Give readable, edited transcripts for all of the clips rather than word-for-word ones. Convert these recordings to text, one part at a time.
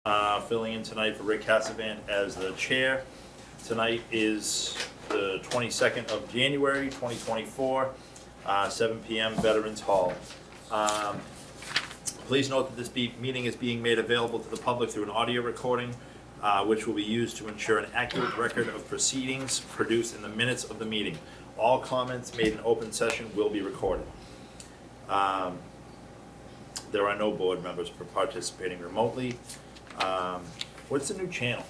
Filling in tonight for Rick Cassavant as the chair. Tonight is the 22nd of January, 2024, 7 p.m. Veterans Hall. Please note that this meeting is being made available to the public through an audio recording, which will be used to ensure an accurate record of proceedings produced in the minutes of the meeting. All comments made in open session will be recorded. There are no board members participating remotely. What's the new channel?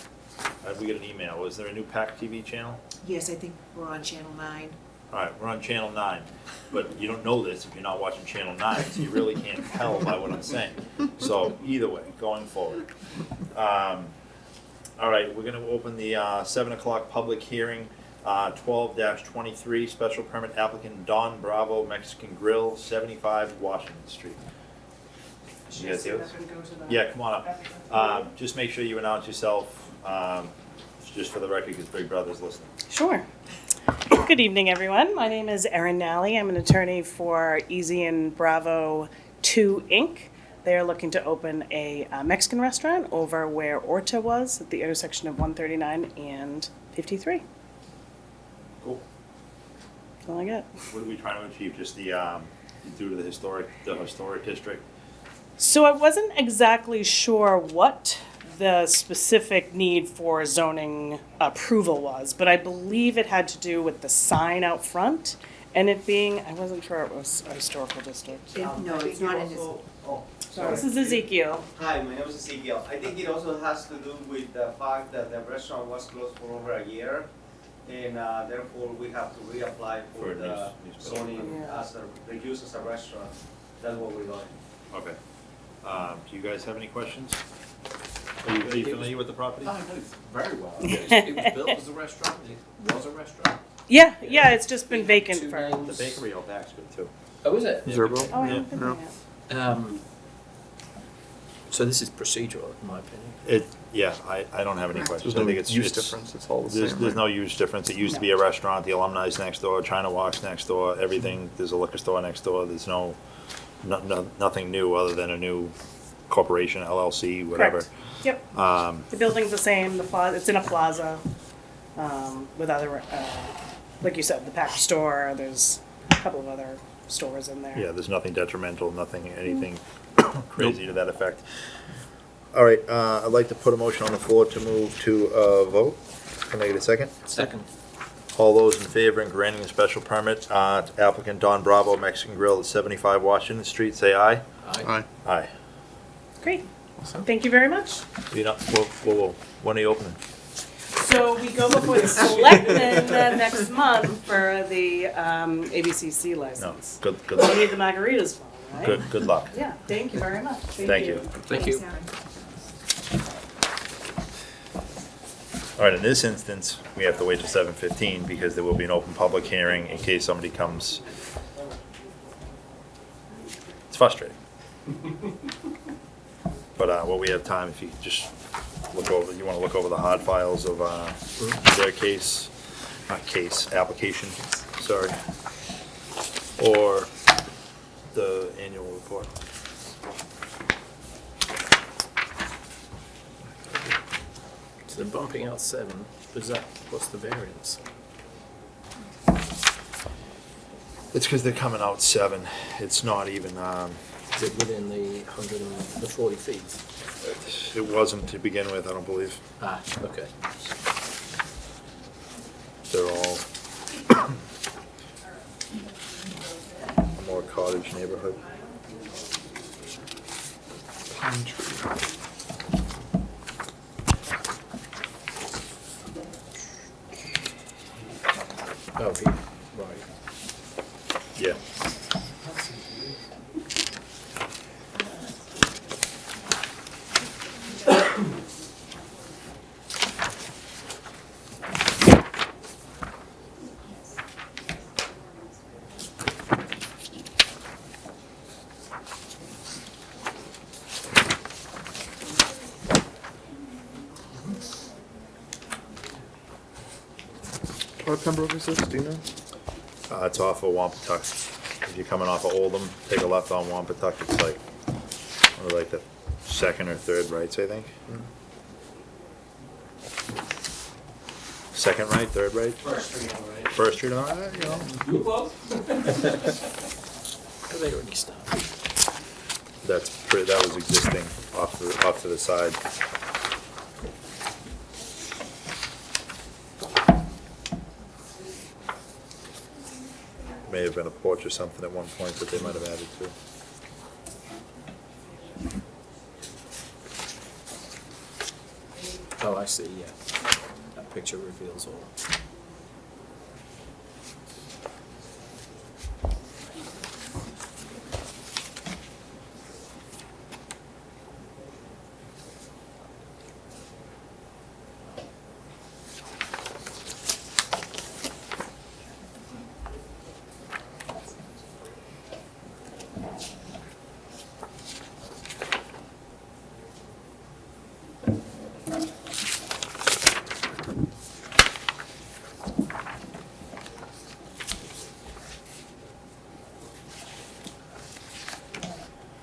We get an email. Was there a new PAC TV channel? Yes, I think we're on Channel 9. All right, we're on Channel 9, but you don't know this if you're not watching Channel 9, so you really can't tell by what I'm saying. So either way, going forward. All right, we're going to open the 7 o'clock public hearing, 12-23, special permit applicant Don Bravo Mexican Grill, 75 Washington Street. You guys hear this? Yeah, come on up. Just make sure you announce yourself, just for the record, because Big Brother's listening. Sure. Good evening, everyone. My name is Erin Nally. I'm an attorney for Easy and Bravo 2 Inc. They are looking to open a Mexican restaurant over where Orta was at the intersection of 139 and 53. Cool. That's all I got. What are we trying to achieve? Just the, due to the historic district? So I wasn't exactly sure what the specific need for zoning approval was, but I believe it had to do with the sign out front and it being, I wasn't sure it was a historical district. No, it's not in his. So this is Ezekiel. Hi, my name is Ezekiel. I think it also has to do with the fact that the restaurant was closed for over a year, and therefore we have to reapply for the zoning Yeah. as the use as a restaurant. That's what we're doing. Okay. Do you guys have any questions? Are you familiar with the property? I know very well. It was built as a restaurant, it was a restaurant. Yeah, it's just been vacant Two for. names. The bakery out back's good too. Oh, is it? Zerbo? Oh, I Yeah. haven't been there yet. So this is procedural, in my opinion. I don't have any questions. There's I no think it's use it's- difference, it's all the There's same, there's right? no huge difference. It used to be a restaurant, the alumni's next door, China Walk's next door, everything, there's a liquor store next door, there's nothing new other than a new corporation, LLC, whatever. Correct. Yep. The building's the same, the plaza, it's in a plaza, with other, like you said, the pack store, there's a couple of other stores in there. Yeah, there's nothing detrimental, anything crazy to that effect. All right, I'd like to put a motion on the floor to move to a vote. Can I get a second? Second. All those in favor in granting a special permit to applicant Don Bravo Mexican Grill at 75 Washington Street, say aye. Aye. Aye. Great. Thank you very much. You know, whoa. When are you opening? So we go before the selectmen next month for the ABCC No, license. good We luck. need the margaritas for them, right? Good luck. Yeah, thank you very much. Thank you. Thank you. All right, in this instance, we have to wait till 7:15 because there will be an open public hearing in case somebody comes. It's frustrating. But what we have time, if you could just you want to look over the hard files of their application, sorry, or the annual report. So they're bumping out 7, what's the variance? It's because they're coming out 7. It's not even, Is it within the 140 feet? it wasn't to begin with, I don't believe. Ah, okay. They're all a more cottage neighborhood. Pine tree. Oh, here, right. Yeah. What Pembroke is this, do you know? It's off of Wampatuck. If you're coming off of Oldham, take a left on Wampatuck. It's like the second or third rights, I think. Second right, third right? First Street, all right? First Street, all right, you know. You close? They already started. That was existing off to the side. May have been a porch or something at one point that they might have added to. Oh, I see, yeah. That picture reveals all.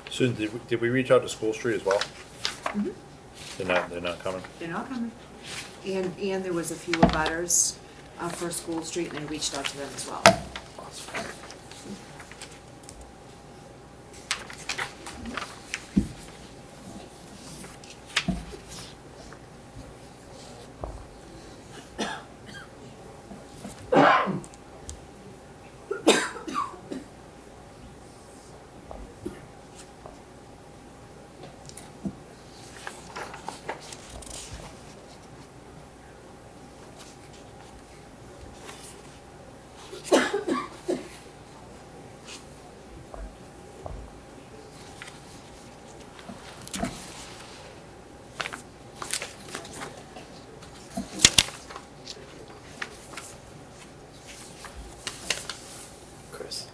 Susan, did we reach out to School Street as well? Mhm. They're not coming? They're not coming. And there was a few abutters for School Street, and I reached out to them as well. Chris.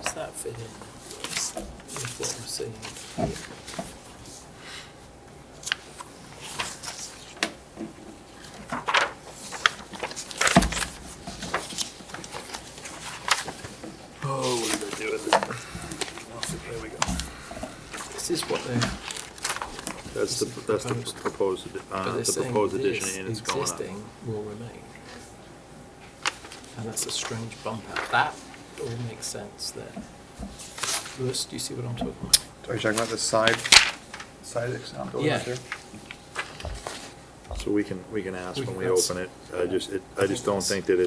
Does that fit in with what I'm seeing here? Oh, what did I do with it? There we go. This is what they're, That's the proposed, but they're the saying proposed this addition, and it's going up. existing will remain. And that's a strange bump out. That all makes sense there. Lewis, do you see what I'm talking about? Are you talking about the side building Yeah. right there? So we can ask We when can we ask. open it. I just don't think that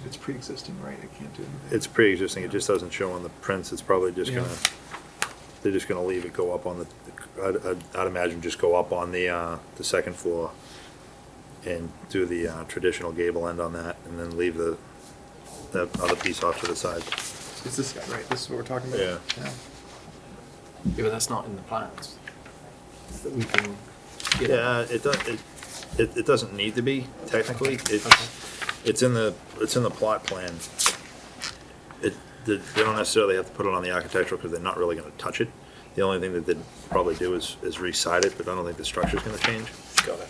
It's pre-existing, right? It can't do anything. it's pre-existing, it just doesn't show on the prints, it's probably just Yeah. they're just gonna leave it go up on I'd imagine just go up on the second floor and do the traditional gable end on that, and then leave that other piece off to the side. It's this guy, right? This is what we're talking about? Yeah. Yeah, but that's not in the plans. That we can get. Yeah, it doesn't need to be, technically, Okay. it's in the plot plan. They don't necessarily have to put it on the architectural, because they're not really gonna touch it. The only thing that they'd probably do is re-side it, but I don't think the structure's gonna change. Got it.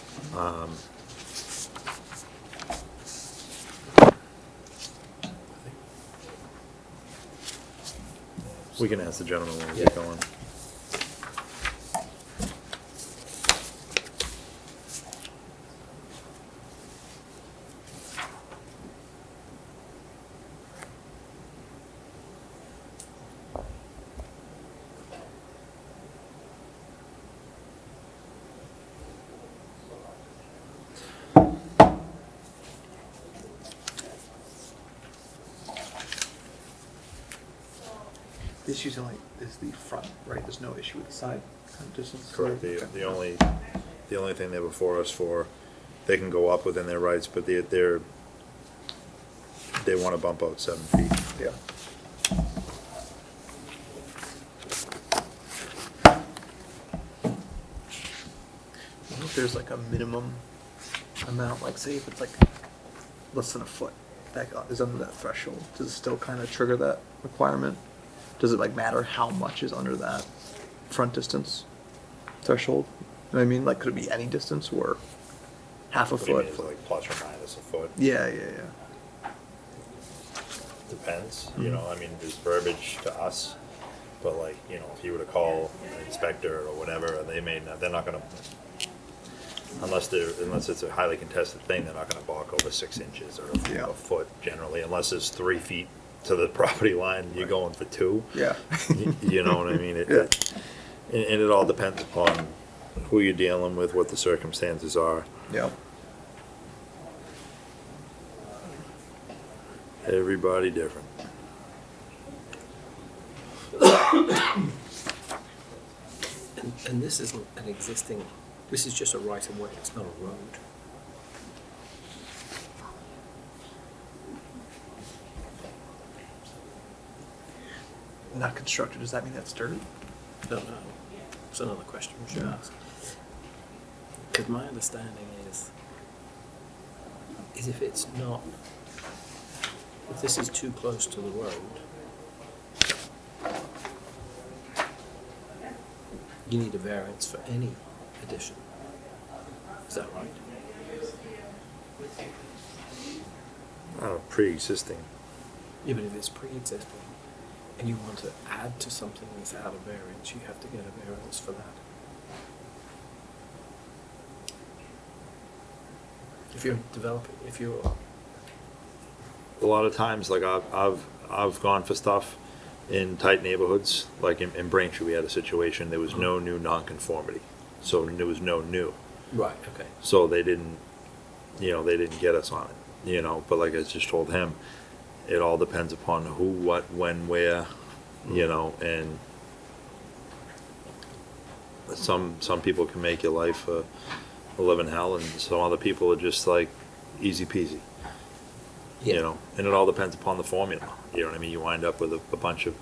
We can ask the gentleman when we Yeah. get going. This usually is the front, right? There's no issue with the side kind of distance? Correct, the only thing they're before us for, they can go up within their rights, but they wanna bump out 7 feet. Yeah. I wonder if there's like a minimum amount, like say if it's like less than a foot, that is under that threshold, does it still kind of trigger that requirement? Does it like matter how much is under that front distance threshold? You know what I mean, like could it be any distance or half a What do you mean, foot? is it like plus or minus a foot? Yeah, yeah, yeah. depends, you know, I mean, there's verbiage to us, but like, you know, if you were to call an inspector or whatever, they may not, they're not gonna, unless it's a highly contested thing, they're not gonna balk over 6 inches or Yeah. a foot generally, unless it's 3 feet to the property line, you're going for 2. Yeah. You know what I mean? Yeah. And it all depends upon who you're dealing with, what the circumstances are. Yeah. Everybody different. And this isn't an existing, this is just a right of way, it's not a road. Not constructed, does that mean that's dirt? Don't know. It's another question we should ask. Because my understanding is if it's not, if this is too close to the road, you need a variance for any addition. Is that right? Pre-existing. Yeah, but if it's pre-existing and you want to add to something that's out of variance, you have to get a variance for that. If you're developing, if you're, A lot of times, like I've gone for stuff in tight neighborhoods, like in Braintree, we had a situation, there was no new nonconformity. So there was no new. right, okay. So they didn't get us on it, but like I just told him, it all depends upon who, what, when, where, and some people can make your life a living hell, and some other people are just like easy peasy, and it all depends upon the formula, you know what I mean? You wind up with a bunch of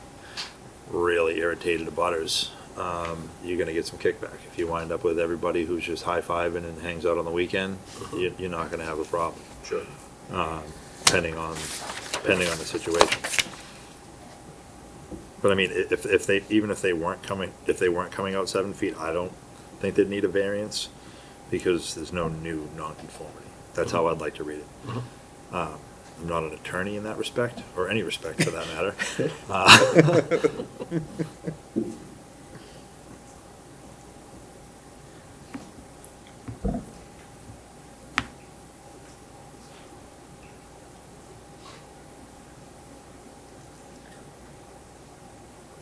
really irritated abutters, you're gonna get some kickback. If you wind up with everybody who's just high-fiving and hangs out on the weekend, you're not gonna have a problem. Sure. Depending on the situation. But I mean, if they weren't coming out 7 feet, I don't think they'd need a variance, because there's no new nonconformity. That's how I'd like to read it. I'm not an attorney in that respect, or any respect for that matter.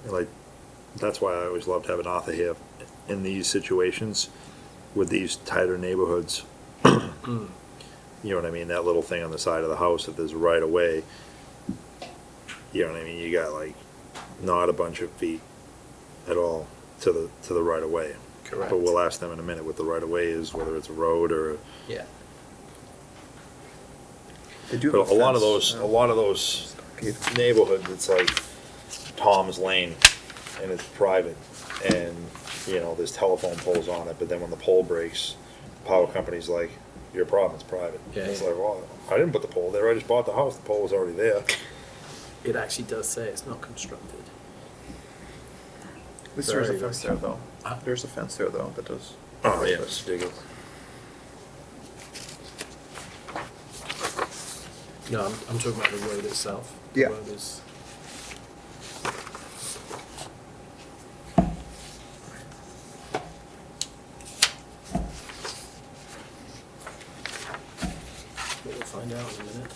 Like, that's why I always loved having Arthur here in these situations with these tighter neighborhoods. You know what I mean? That little thing on the side of the house that there's right away. You know what I mean? You got like not a bunch of feet at all to the right of way. Correct. But we'll ask them in a minute what the right of way is, whether it's a road or. Yeah. They do But have a lot of fence, those neighborhoods, it's like Tom's Lane, and it's private, and there's telephone poles on it. But then when the pole breaks, the power company's like, "Your problem, it's private." Yeah, It's yeah. like, well, I didn't put the pole there. I just bought the house. The pole was already there. It actually does say it's not constructed. At least there's a Very fence there, though. Ah. There's a fence there, though, that does. Oh yeah, it's ridiculous. No, I'm talking about the road itself. The Yeah. road is. We'll find out in a minute.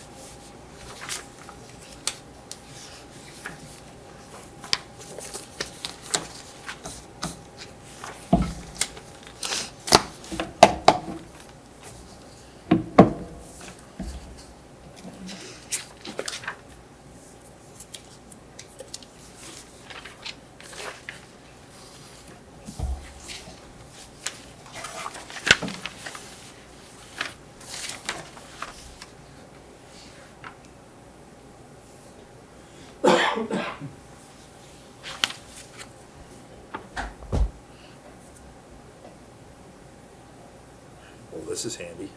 Well, this is handy.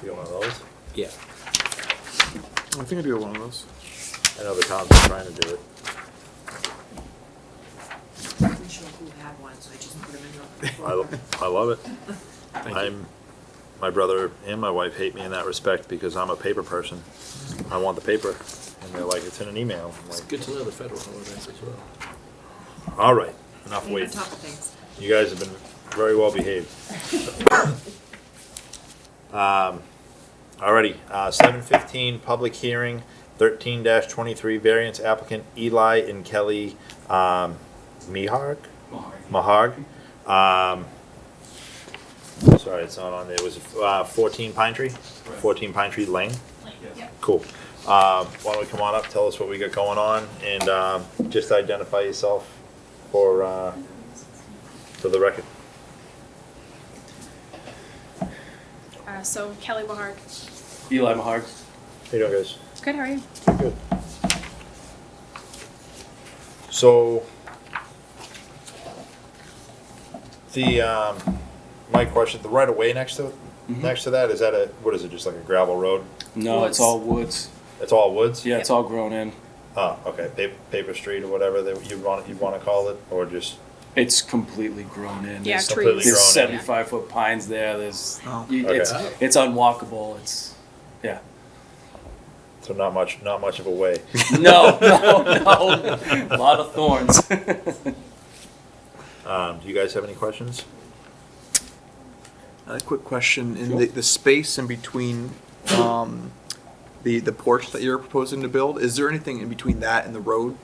You got one of those? Yeah. I think I do have one of those. I know the towns are trying to do it. I wasn't sure who had one, so I just put them in the. I love it. Thank you. my brother and my wife hate me in that respect because I'm a paper person. I want the paper, and they're like, it's in an email. I'm It's like, good to know the federal holidays as well. all right, enough And on waiting. top of things. You guys have been very well behaved. Alrighty, 7:15, public hearing, 13-23, variance applicant Eli and Kelly Mahag. Sorry, it's not on there. It was 14 Pine Tree? 14 Pine Tree Lane? Cool. Why don't we come on up, tell us what we got going on, and just identify yourself for the record. So Kelly Mahart. Eli Mahar. How you doing, guys? Good, how are you? Good. So, my question, the right of way next to that, is that what is it, just like a gravel road? No, Woods. it's all woods. It's all woods? Yeah, it's all grown in. Oh, okay, paper street or whatever that you'd want to call it, or just, It's completely grown in. Yeah, There's, completely trees. grown there's in. 75-foot pines there. There's, Oh. Okay. it's unwalkable. It's, yeah. so not much of a way. No, no. A lot of thorns. Do you guys have any questions? A quick question, in the space in between, the porch that you're proposing to build, is there anything in between that and the road?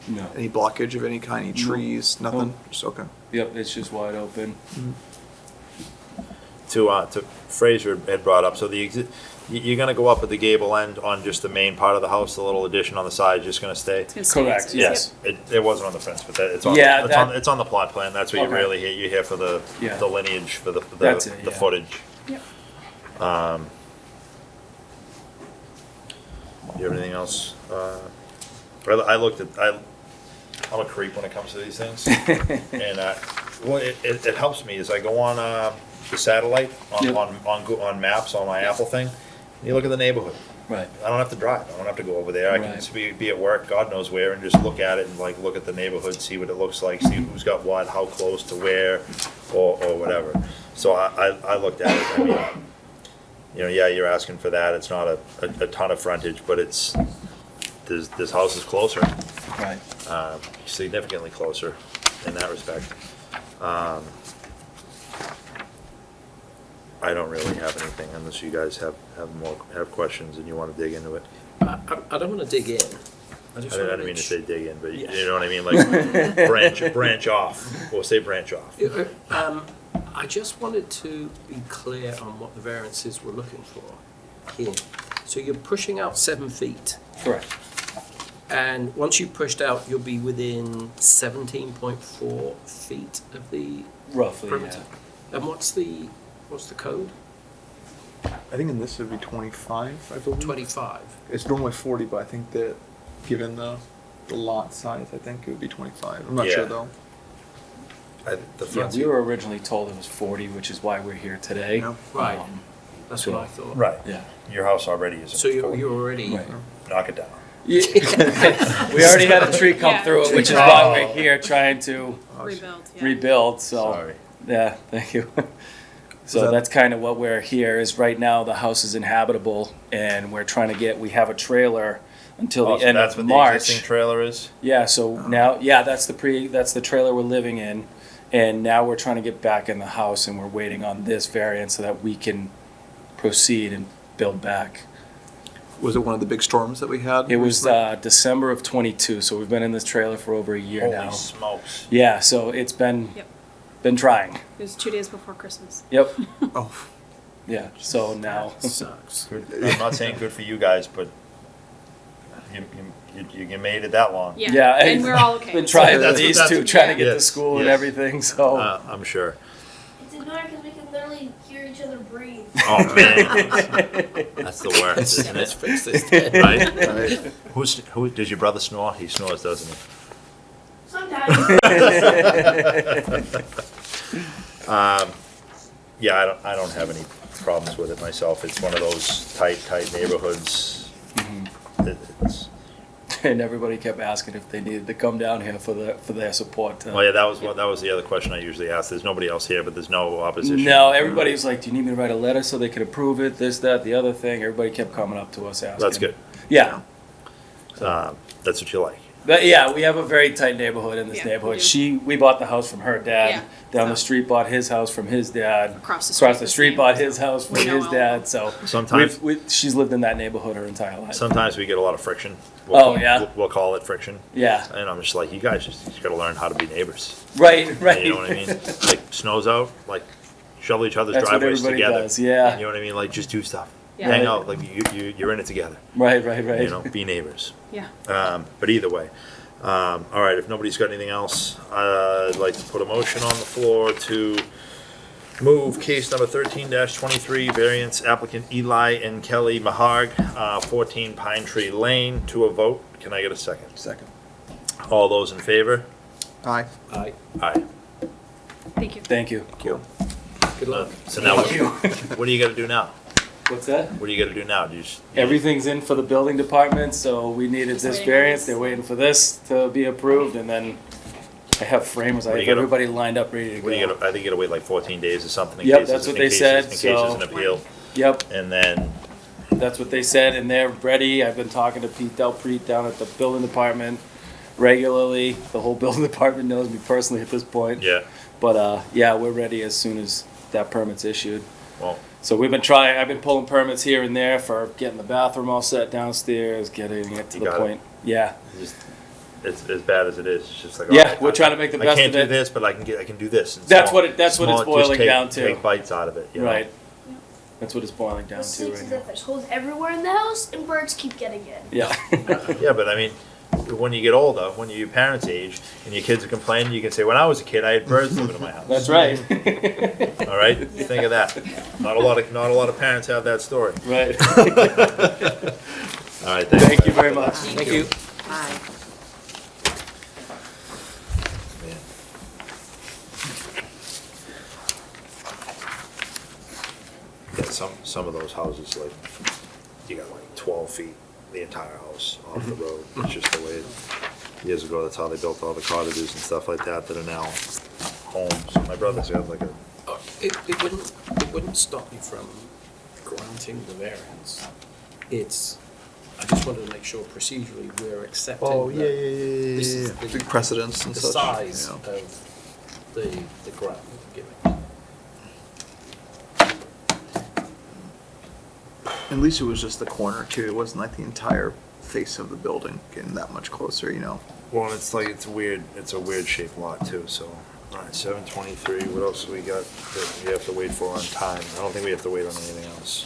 No. Any blockage of any kind, any No. trees, nothing? No. Just, okay. Yep, it's just wide open. To Fraser had brought up, so you're gonna go up at the gable end on just the main part of the house, the little addition on the side, just gonna stay? It's gonna stay Correct, as is. yes. It wasn't on the fence, but it's on, Yeah, it's on the plot plan, that's what you Okay. really hear, you hear for the Yeah. lineage, for the That's it, yeah. footage. Yep. You have anything else? I looked at, I'm a creep when it comes to these things, and, what it helps me is I go on, the satellite, Yep. on maps, on my Apple thing, and you look at the neighborhood. Right. I don't have to drive. I don't have to go over there. I can Right. just be at work, God knows where, and just look at it and like look at the neighborhood, see what it looks like, see who's got what, how close to where, or whatever. So I looked at it. I mean, yeah, you're asking for that. It's not a ton of frontage, but it's this house is closer, Right. significantly closer in that respect. I don't really have anything unless you guys have questions and you want to dig into it. I don't want to dig in. I I just didn't want mean to say dig in, but Yeah. you know what I mean, like branch off. We'll say branch off. I just wanted to be clear on what the variances we're looking for here. So you're pushing out 7 feet, Correct. and once you've pushed out, you'll be within 17.4 feet of the Roughly, perimeter. yeah. And what's the code? I think in this would be 25, I believe. 25. It's normally 40, but I think that, given the lot size, I think it would be 25. I'm not Yeah. sure though. The Yeah, front. we were originally told it was 40, which is why we're here today. Yeah. Right. Um, That's So- what I thought. Right. Yeah. Your house already is. So you're already. Right. Knock it down. We already had a tree come Yeah. through it, which is why we're here trying to Rebuild, yeah. rebuild, so. Sorry. Yeah, thank you. that- So that's kind of what we're here, is right now the house is inhabitable and we're trying to we have a trailer until Oh, the so end that's of what the March. existing trailer is? Yeah, so now, that's the trailer we're living in. And now we're trying to get back in the house and we're waiting on this variance so that we can proceed and build back. Was it one of the big storms that we had? It was recently? December of '22, so we've been in this trailer for over a year now. Holy smokes. Yeah, so it's been Yep. trying. It was 2 days before Christmas. Yep. Oh, Yeah. So now. Sucks. Good. I'm not saying good for you guys, but you made it that long. Yeah. Yeah, And we're all okay. Been trying That's- these that's- two, trying to get yes, to school and yes. everything. So I'm sure. It's annoying because we can literally hear each other breathe. Oh, man. That's the worst, isn't Let's it? fix this then. Right? right. Who, does your brother snore? He snores, doesn't he? Sometimes. Yeah, I don't have any problems with it myself. It's one of those tight neighborhoods. Mm-hmm. It's, and everybody kept asking if they needed to come down here for their support. Oh, yeah, that was the other question I usually ask. There's nobody else here, but there's no opposition. No, everybody was like, do you need me to write a letter so they could approve it, this, that, the other thing? Everybody kept coming up to us asking. That's good. Yeah. That's what you like. But yeah, we have a very tight neighborhood in this Yeah, we neighborhood. do. We bought the house from her dad. Yeah, Down the so- street bought his house from his dad. Across the Across street, the street same. bought his house from We know his all dad. of So Sometimes- she's lived in that neighborhood her entire life. Sometimes we get a lot of friction. Oh, yeah? We'll call it friction. Yeah. And I'm just like, you guys just gotta learn how to be neighbors. Right, right. You know what I mean? Like, snow's out, like, shovel each other's That's what driveways everybody together. does, yeah. You know what I mean? Like, just do stuff. Yeah. Hang out, like, you're in it together. Right, right, right. You know, be neighbors. Yeah. But either way, all right, if nobody's got anything else, I'd like to put a motion on the floor to move case number 13-23, variance applicant Eli and Kelly Maharg, 14 Pine Tree Lane, to a vote. Can I get a second? Second. All those in favor? Aye. Aye. Aye. Thank you. Thank you. Cool. Good luck. So now, what do you gotta do now? What's that? What do you gotta do now? Do you just? Everything's in for the building department, so we needed Just this waiting on variance. this. They're waiting for this to be approved, and then I have framers. I What do have you gotta- everybody lined up, ready to What do you go. gotta, I think you gotta wait like 14 days or something in Yep, case, that's in what they case- said, in case there's so- an appeal. Yep, And then, that's what they said, and they're ready. I've been talking to Pete Delpreet down at the building department regularly. The whole building department knows me personally at this point. yeah, But yeah, we're ready as soon as that permit's issued. well, So I've been pulling permits here and there for getting the bathroom all set downstairs, getting it to You the got it. point. Yeah, just, it's as bad as it is. It's just like, Yeah, all right, we're trying to make the best I can't of do it. this, but I can do this. And That's small- what it's just boiling take- down to. Take bites out of it, you know? right. That's what it's boiling down It to stinks right as now. if there's holes everywhere in the house and birds keep getting in. Yeah. Yeah, but I mean, when you get older, when you're your parents' age, and your kids are complaining, you can say, when I was a kid, I had birds living in my house. That's right. All right, think of that. Not a lot of parents have that story. Right. All right, thanks. Thank you very much. Thank you. Aye. Man. Yeah, some of those houses, like, you got like 12 feet, the entire house off the road. It's just the way, years ago, that's how they built all the cottages and stuff like that that are now homes. My brother's got like a, It wouldn't stop you from granting the variance. I just wanted to make sure procedurally we're accepting. that this is the- Big precedents and The such. size yeah. of the grant we're giving. At least it was just the corner too. It wasn't like the entire face of the building getting that much closer, you know. well, it's like, it's a weird shaped lot too, so. All right, 7:23, what else do we got that we have to wait for on time? I don't think we have to wait on anything else.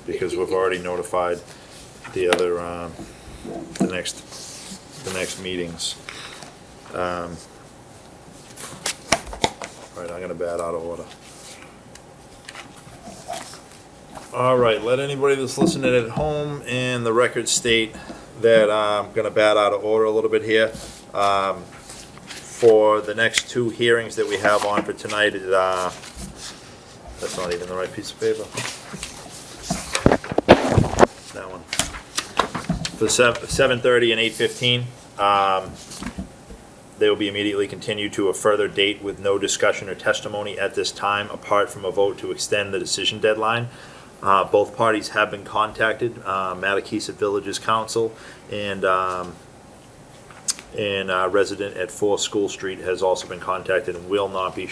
Because we've already notified the other, the next meetings. All right, I'm gonna bat out of order. All right, let anybody that's listening at home and the record state that I'm gonna bat out of order a little bit here. For the next two hearings that we have on for tonight, that's not even the right piece of paper. That one. For 7:30 and 8:15, they will be immediately continued to a further date with no discussion or testimony at this time, apart from a vote to extend the decision deadline. Both parties have been contacted, Matakeesit Village's council and resident at 4 School Street has also been contacted and will not be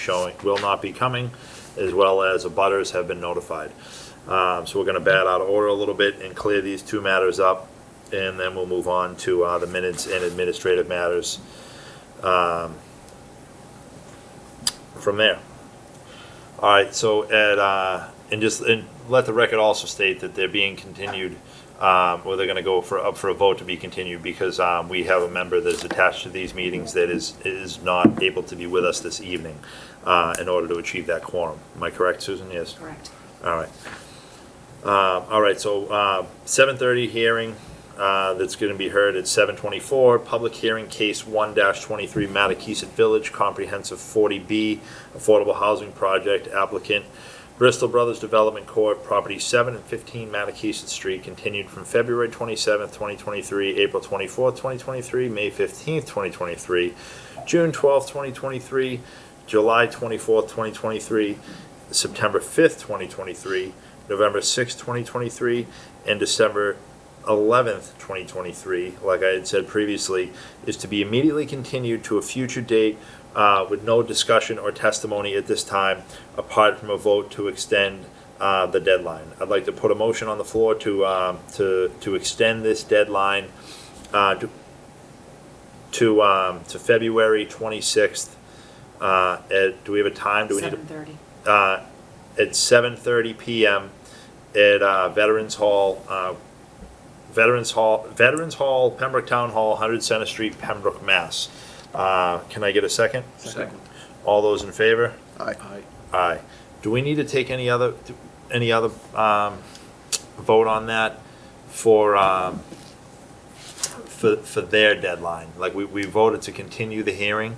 coming, as well as abutters have been notified. So we're gonna bat out of order a little bit and clear these two matters up, and then we'll move on to the minutes and administrative matters from there. All right, so and let the record also state that they're being continued, or they're gonna go up for a vote to be continued, because we have a member that is attached to these meetings that is not able to be with us this evening in order to achieve that quorum. Am I correct, Susan? Yes? Correct. All right. So 7:30 hearing that's going to be heard at 7:24. Public hearing, case 1-23, Matakeesit Village, comprehensive 40B affordable housing project, applicant Bristol Brothers Development Corp., property 7 and 15 Mattakesett Street, continued from February 27th, 2023, April 24th, 2023, May 15th, 2023, June 12th, 2023, July 24th, 2023, September 5th, 2023, November 6th, 2023, and December 11th, 2023, like I had said previously, is to be immediately continued to a future date with no discussion or testimony at this time, apart from a vote to extend the deadline. I'd like to put a motion on the floor to extend this deadline to February 26th. Do we have a time? Do we need 7:30. at 7:30 p.m. at Veterans Hall, Pembroke Town Hall, 100 Center Street, Pembroke, Mass. Can I get a second? Second. All those in favor? Aye. Aye. Aye. Do we need to take any other vote on that for their deadline? Like, we voted to continue the hearing,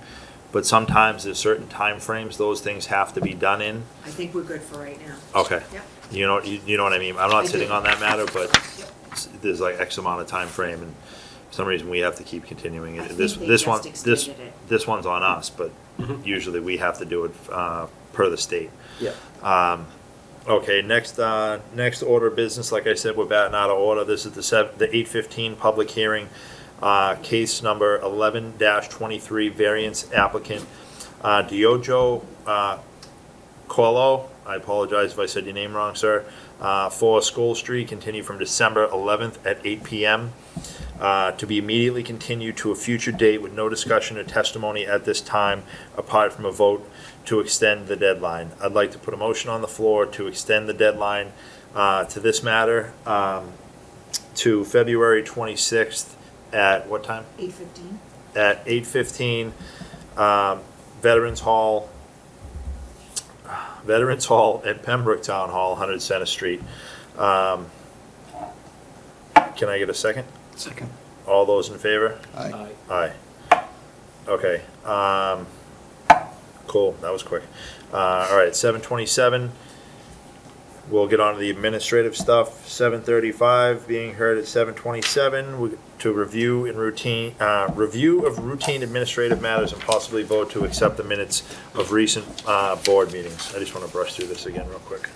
but sometimes there's certain timeframes those things have to be done in. I think we're good for right now. Okay. Yep. You know what I mean? I'm not I sitting do. on that matter, but Yep. there's like X amount of time frame, and for some reason we have to keep continuing I it. think This they this just one extended it. this one's on us, but usually we have to do it per the state. Yeah. Okay, next order of business, like I said, we're batting out of order. This is the 8:15 public hearing, case number 11-23, variance applicant Diogo Colo. I apologize if I said your name wrong, sir. 4 School Street, continue from December 11th at 8 p.m. To be immediately continued to a future date with no discussion or testimony at this time, apart from a vote to extend the deadline. I'd like to put a motion on the floor to extend the deadline to this matter to February 26th at what time? 8:15. At 8:15, Veterans Hall at Pembroke Town Hall, 100 Center Street. Can I get a second? Second. All those in favor? Aye. Aye. Aye. Okay, cool, that was quick. All right, 7:27, we'll get on to the administrative stuff. 7:35, being heard at 7:27, to review of routine administrative matters and possibly vote to accept the minutes of recent board meetings. I just want to brush through this again real quick.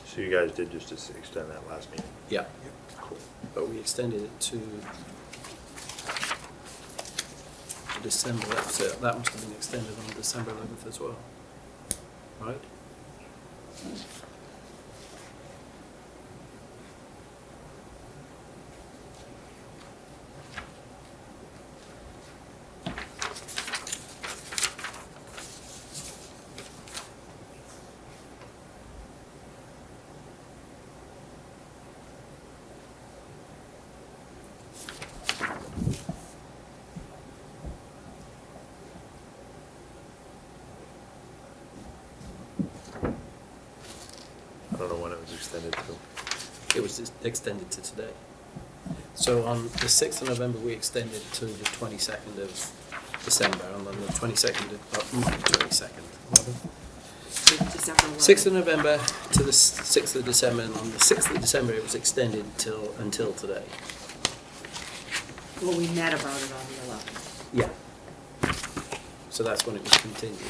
So you guys did just extend that last meeting? Yeah. Cool. But we extended it to December, so that must have been extended on December 11th as well, right? I don't know when it was extended to. It was just extended to today. So on the 6th of November, we extended to the 22nd of December, and on the 22nd of, 22nd, December 11th. 6th of November to the 6th of December, and on the 6th of December, it was extended until today. Well, we met about it on the 11th. Yeah. So that's when it was continued.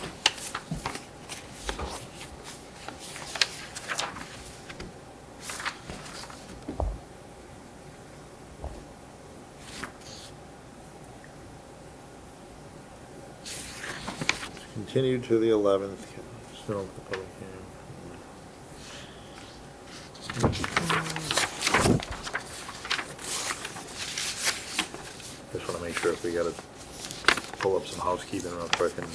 continued to the 11th. Still open the public hearing. Just want to make sure if we got to pull up some housekeeping real quick and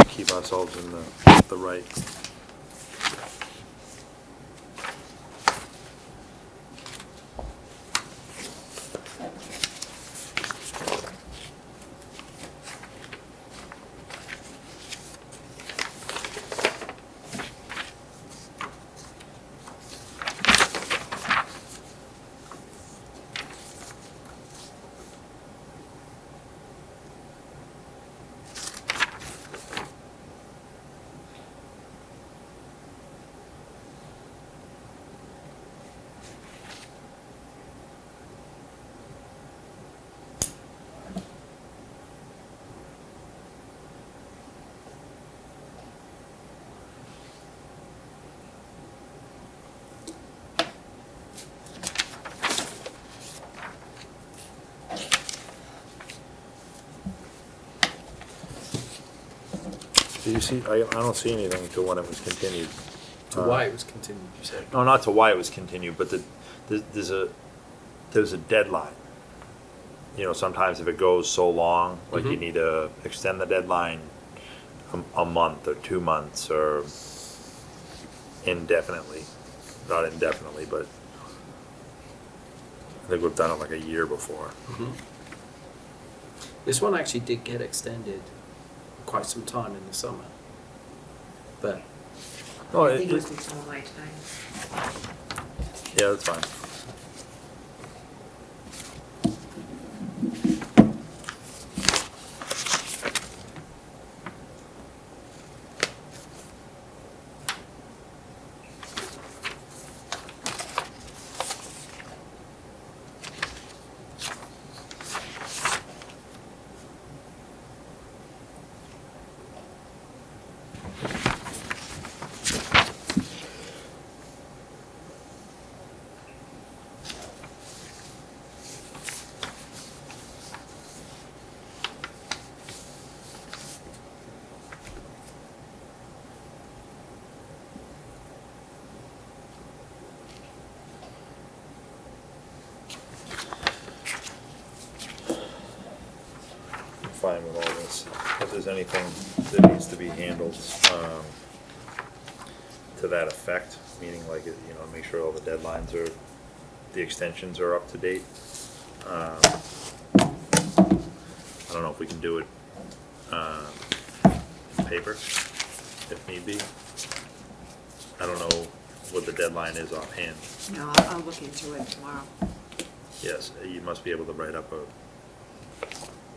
keep ourselves in the right. Do you see, I don't see anything to when it was continued. To why it was continued, you said? No, not to why it was continued, but there's a deadline. You know, sometimes if it goes so long, like you Mhm. need to extend the deadline a month or 2 months or indefinitely, not indefinitely, but I think we've done it like a year before. Mhm. This one actually did get extended quite some time in the summer. But No, I think it was before my time. yeah, that's fine. Fine with all this. If there's anything that needs to be handled, to that effect, meaning like, you know, make sure all the deadlines are, the extensions are up to date. I don't know if we can do it, in paper, if need be. I don't know what the deadline is offhand. No, I'll look into it tomorrow. Yes, you must be able to write up a,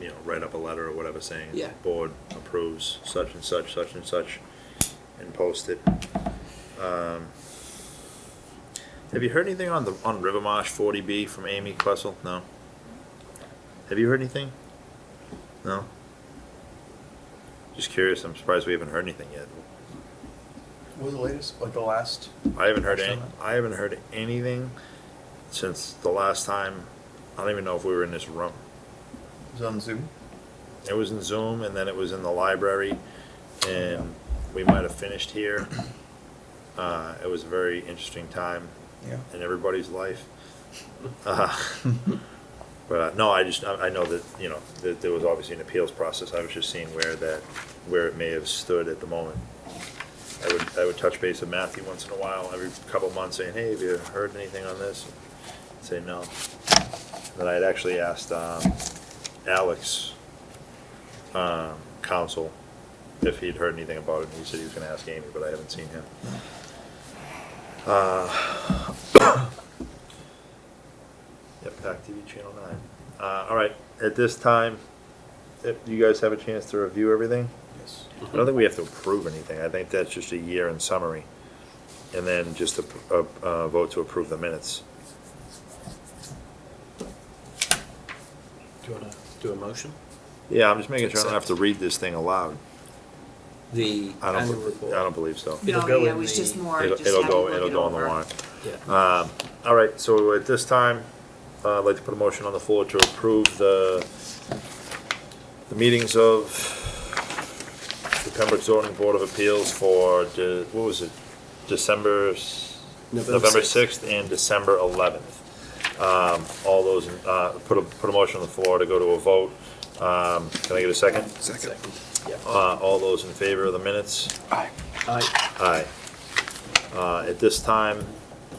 you know, write up a letter or whatever saying, Yeah. board approves such and such, and post it. Have you heard anything on Rivermarsh 40B from Amy Questle? No? Have you heard anything? No? Just curious, I'm surprised we haven't heard anything yet. What was the latest, like the last? I haven't heard Last any, time? I haven't heard anything since the last time, I don't even know if we were in this room. It was on Zoom? It was in Zoom, and then it was in the library, and we might have finished here. It was a very interesting time Yeah. in everybody's life. But no, I know that, you know, that there was obviously an appeals process. I was just seeing where it may have stood at the moment. I would touch base with Matthew once in a while, every couple of months, saying, hey, have you heard anything on this? I'd say no. Then I'd actually asked Alex, counsel, if he'd heard anything about it, and he said he was gonna ask Amy, but I haven't seen him. Yep, PAC TV Channel 9. All right, at this time, if you guys have a chance to review everything? Yes. I don't think we have to approve anything. I think that's just a year in summary. And then just a vote to approve the minutes. do you want to do a motion? Yeah, I'm just making sure I don't have to read this thing aloud. The I annual don't, report. I don't believe so. It'll No, go yeah, in it was the- just more, It'll just have to look it'll it go on the over. warrant. Yeah. All right, so at this time, I'd like to put a motion on the floor to approve the meetings of the Pembroke Zoning Board of Appeals for, what was it, November November 6th and December 11th. All those, put a motion on the floor to go to a vote. Can I get a second? Second. Yeah. All those in favor of the minutes? Aye. Aye. Aye. At this time,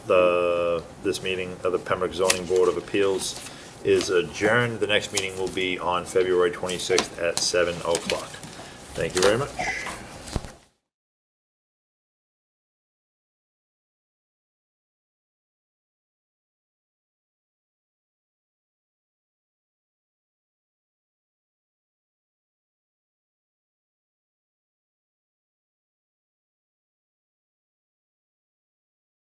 this meeting of the Pembroke Zoning Board of Appeals is adjourned. The next meeting will be on February 26th at 7 o'clock. Thank you very much.